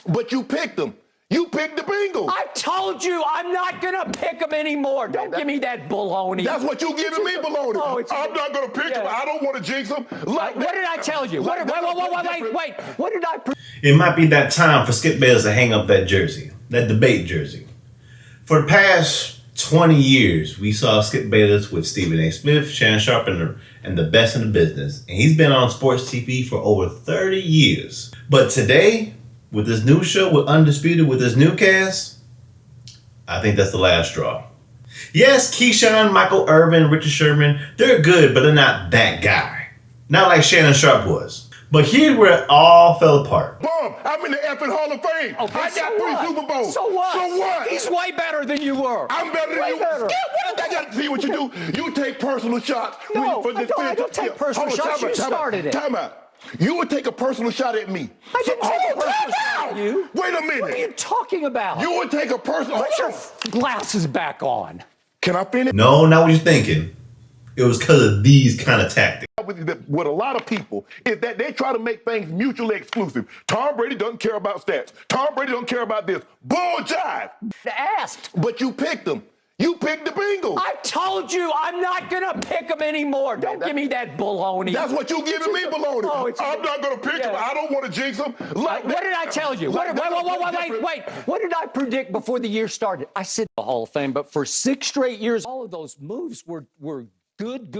But you picked them. You picked the Bengals. I told you I'm not going to pick them anymore. Don't give me that baloney. That's what you giving me, baloney. Oh, I'm not going to pick them. I don't want to jinx them. What did I tell you? Wait. What did I... It might be that time for Skip Bayless to hang up that jersey, that debate jersey. For the past 20 years, we saw Skip Bayless with Stephen A. Smith, Shannon Sharp, and the best in the business. And he's been on sports TV for over 30 years. But today, with this new show, with Undisputed, with this new cast, I think that's the last straw. Yes, Keyshawn, Michael Irvin, Richard Sherman, they're good, but they're not that guy. Not like Shannon Sharp was. But here's where it all fell apart. Boom! I'm in the effing Hall of Fame. Okay, I got 3 Super Bowls. So what? So what? He's way better than you were. I'm better than you. Better. What I got to see what you do? You take personal shots. No, I don't take personal shots. You started it. Time out. You would take a personal shot at me. I didn't take a personal shot at you. Wait a minute. What are you talking about? You would take a personal... Put your glasses back on. Can I finish? No, not what you're thinking. It was because of these kind of tactics. With a lot of people is that they try to make things mutually exclusive. Tom Brady doesn't care about stats. Tom Brady don't care about this. Bull jive. Asked. But you picked them. You picked the Bengals. I told you I'm not going to pick them anymore. Don't give me that baloney. That's what you giving me, baloney. I'm not going to pick them. I don't want to jinx them. What did I tell you? Wait. What did I predict before the year started? I said the Hall of Fame, but for 6 straight years, all of those moves were good,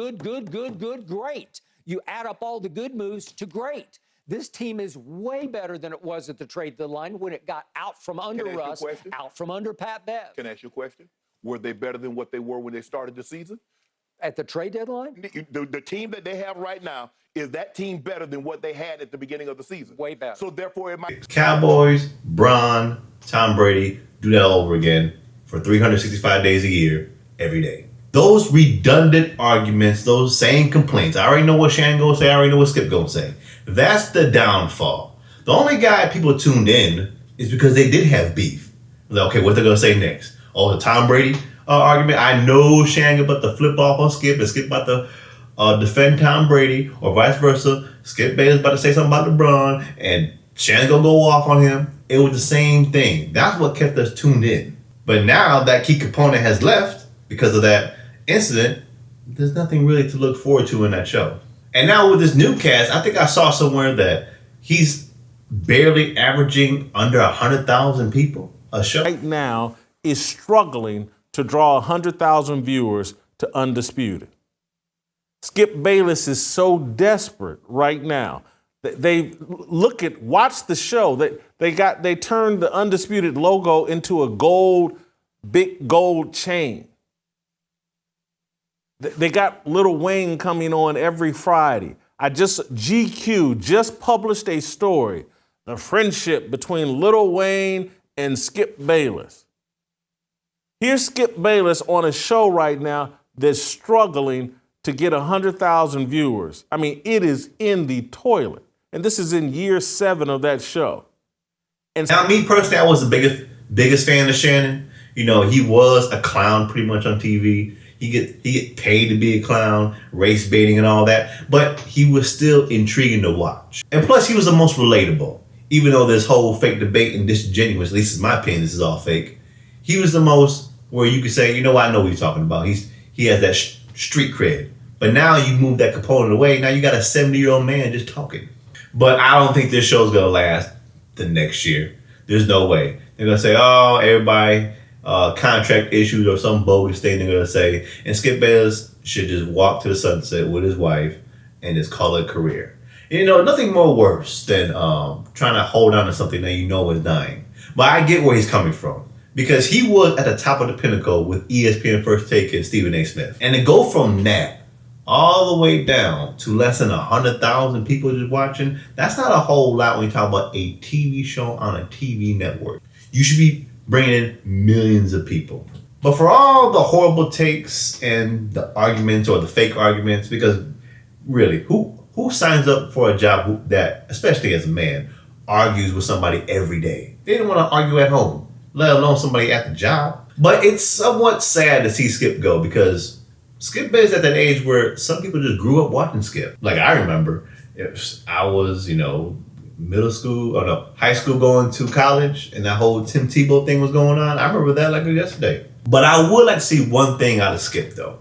great. You add up all the good moves to great. This team is way better than it was at the trade deadline when it got out from under Russ, out from under Pat Bev. Can I ask you a question? Were they better than what they were when they started the season? At the trade deadline? The team that they have right now, is that team better than what they had at the beginning of the season? Way better. So therefore it might... Cowboys, Braun, Tom Brady, do that all over again for 365 days a year, every day. Those redundant arguments, those same complaints. I already know what Shannon gonna say. I already know what Skip gonna say. That's the downfall. The only guy people tuned in is because they did have beef. Like, okay, what they're gonna say next? Oh, the Tom Brady argument. I know Shannon about to flip off on Skip and Skip about to defend Tom Brady, or vice versa. Skip Bayless about to say something about LeBron, and Shannon gonna go off on him. It was the same thing. That's what kept us tuned in. But now that key component has left because of that incident, there's nothing really to look forward to in that show. And now with this new cast, I think I saw somewhere that he's barely averaging under 100,000 people a show. Right now is struggling to draw 100,000 viewers to Undisputed. Skip Bayless is so desperate right now. They watch the show. They turned the Undisputed logo into a big gold chain. They got Lil Wayne coming on every Friday. GQ just published a story, the friendship between Lil Wayne and Skip Bayless. Here's Skip Bayless on a show right now that's struggling to get 100,000 viewers. I mean, it is in the toilet. And this is in year 7 of that show. And now, me personally, I was the biggest fan of Shannon. You know, he was a clown pretty much on TV. He get paid to be a clown, race baiting and all that, but he was still intriguing to watch. And plus, he was the most relatable. Even though this whole fake debate and disingenuous, at least in my opinion, this is all fake. He was the most where you could say, you know, I know what he's talking about. He has that street cred. But now you move that component away. Now you got a 70-year-old man just talking. But I don't think this show's gonna last the next year. There's no way. They're gonna say, oh, everybody. Contract issues or some bogus thing they're going to say. And Skip Bayless should just walk to the sunset with his wife and just call it a career. You know, nothing more worse than trying to hold on to something that you know is dying. But I get where he's coming from. Because he was at the top of the pinnacle with ESPN First Take and Stephen A. Smith. And to go from that all the way down to less than 100,000 people just watching, that's not a whole lot when you talk about a TV show on a TV network. You should be bringing in millions of people. But for all the horrible takes and the arguments or the fake arguments, because really, who signs up for a job that, especially as a man, argues with somebody every day? They don't want to argue at home, let alone somebody at the job. But it's somewhat sad to see Skip go, because Skip is at that age where some people just grew up watching Skip. Like I remember, I was, high school going to college, and that whole Tim Tebow thing was going on. I remember that like yesterday. But I would like to see one thing out of Skip, though.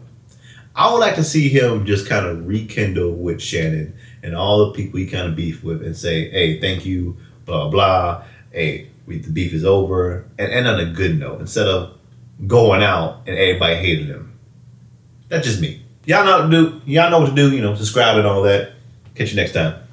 I would like to see him just kind of rekindle with Shannon and all the people he kind of beefed with and say, hey, thank you, blah, blah. Hey, the beef is over. And end on a good note instead of going out and everybody hated him. That's just me. Y'all know what to do. Subscribe and all that. Catch you next time.